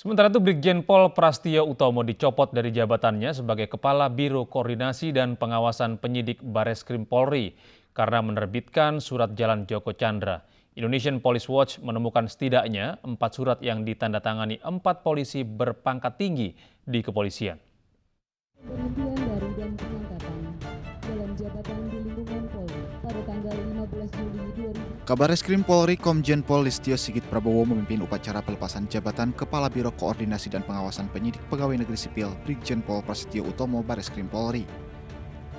Sementara itu Brigjen Pol Prastio Utomo dicopot dari jabatannya sebagai Kepala Biro Koordinasi dan Pengawasan Penyidik Bareskrim Polri karena menerbitkan surat jalan Joko Chandra. Indonesian Police Watch menemukan setidaknya 4 surat yang ditandatangani 4 polisi berpangkat tinggi di kepolisian. Pemberhentian dari dan pengangkatan dalam jabatan di lingkungan Polri pada tanggal 15 Juli 2000. Kabareskrim Polri Komjen Pol Listio Sigit Prabowo memimpin upacara pelepasan jabatan Kepala Biro Koordinasi dan Pengawasan Penyidik Pegawai Negeri Sipil Brigjen Pol Prastio Utomo Bareskrim Polri.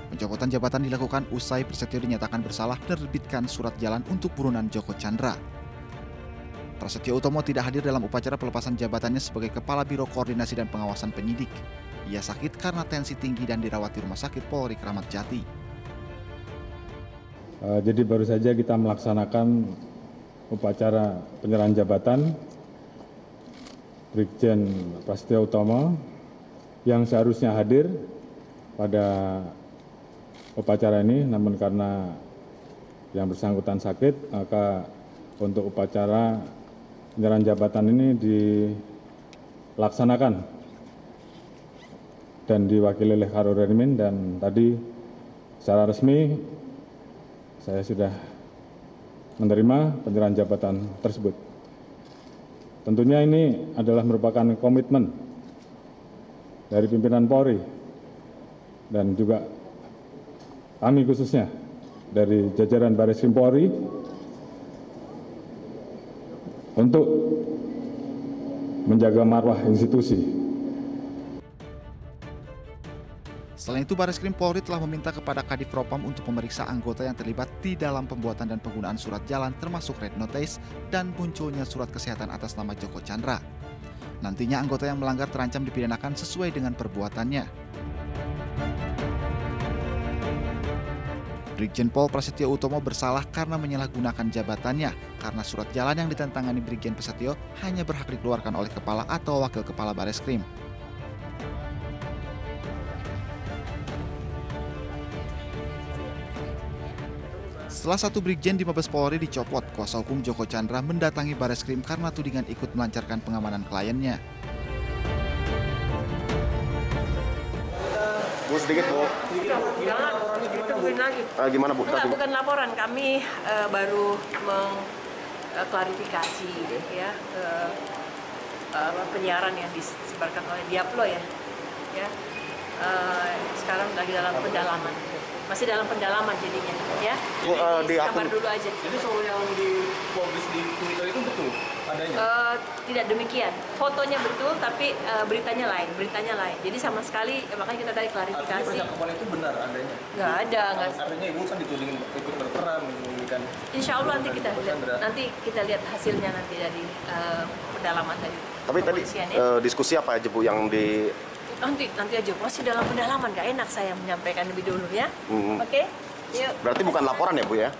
Pencopotan jabatan dilakukan usai Prasetyo dinyatakan bersalah menerbitkan surat jalan untuk buronan Joko Chandra. Prasetyo Utomo tidak hadir dalam upacara pelepasan jabatannya sebagai Kepala Biro Koordinasi dan Pengawasan Penyidik. Ia sakit karena tensi tinggi dan dirawat di Rumah Sakit Polri Kramat Jati. Jadi baru saja kita melaksanakan upacara penyerahan jabatan Brigjen Prasetyo Utomo yang seharusnya hadir pada upacara ini, namun karena yang bersangkutan sakit, maka untuk upacara penyerahan jabatan ini dilaksanakan dan diwakili oleh Karol Renimin, dan tadi secara resmi saya sudah menerima penyerahan jabatan tersebut. Tentunya ini adalah merupakan komitmen dari pimpinan Polri dan juga kami khususnya dari jajaran Bareskrim Polri untuk menjaga marwah institusi. Selain itu, Bareskrim Polri telah meminta kepada Kadif Propam untuk memeriksa anggota yang terlibat di dalam pembuatan dan penggunaan surat jalan termasuk red notice dan munculnya surat kesehatan atas nama Joko Chandra. Nantinya anggota yang melanggar terancam dipidanakan sesuai dengan perbuatannya. Brigjen Pol Prasetyo Utomo bersalah karena menyalahgunakan jabatannya karena surat jalan yang ditandatangani Brigjen Prasetyo hanya berhak dikeluarkan oleh Kepala atau Wakil Kepala Bareskrim. Setelah satu brigjen di Mabes Polri dicopot, kuasa hukum Joko Chandra mendatangi Bareskrim karena tudingan ikut melancarkan pengamanan kliennya. Bu, sedikit Bu. Jangan, ditungguin lagi. Gimana Bu? Enggak, bukan laporan. Kami baru mengklarifikasi ya penyiaran yang disebarkan oleh Diaplo ya. Sekarang lagi dalam pendalaman. Masih dalam pendalaman jadinya ya. Jadi sabar dulu aja. Jadi soal yang dipublish di Twitter itu betul adanya? Tidak demikian. Fotonya betul tapi beritanya lain. Jadi sama sekali makanya kita tadi klarifikasi. Artinya percakapan itu benar adanya? Nggak ada. Artinya Ibu kan dituding ikut berperan memberikan. Insya Allah nanti kita lihat hasilnya nanti dari pendalaman tadi. Tapi tadi diskusi apa aja Bu yang di nanti aja masih dalam pendalaman, nggak enak saya menyampaikan lebih dulu ya. Oke, yuk. Berarti bukan laporan ya Bu ya?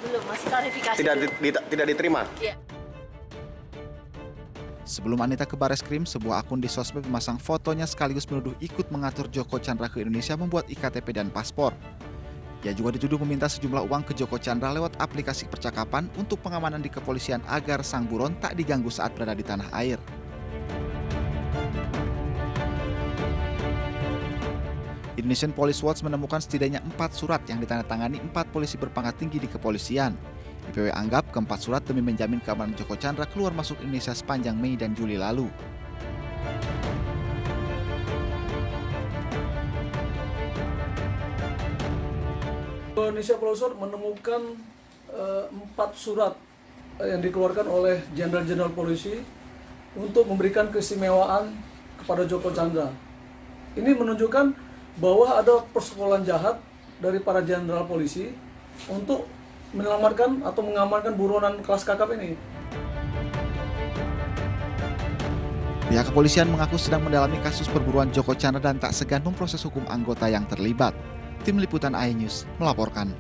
Belum, masih klarifikasi. Tidak diterima? Iya. Sebelum Anita ke Bareskrim, sebuah akun di sosmed memasang fotonya sekaligus menuduh ikut mengatur Joko Chandra ke Indonesia membuat iktp dan paspor. Ia juga dituduh meminta sejumlah uang ke Joko Chandra lewat aplikasi percakapan untuk pengamanan di kepolisian agar sang buron tak diganggu saat berada di tanah air. Indonesian Police Watch menemukan setidaknya 4 surat yang ditandatangani 4 polisi berpangkat tinggi di kepolisian. IPW anggap keempat surat demi menjamin keamanan Joko Chandra keluar masuk Indonesia sepanjang Mei dan Juli lalu. Indonesia Police Watch menemukan 4 surat yang dikeluarkan oleh jenderal-jenderal polisi untuk memberikan keistimewaan kepada Joko Chandra. Ini menunjukkan bahwa ada persekolahan jahat dari para jenderal polisi untuk menyelamatkan atau mengamankan buronan kelas kakap ini. Pihak kepolisian mengaku sedang mendalami kasus perburuan Joko Chandra dan tak segan memproses hukum anggota yang terlibat. Tim Liputan iNews melaporkan.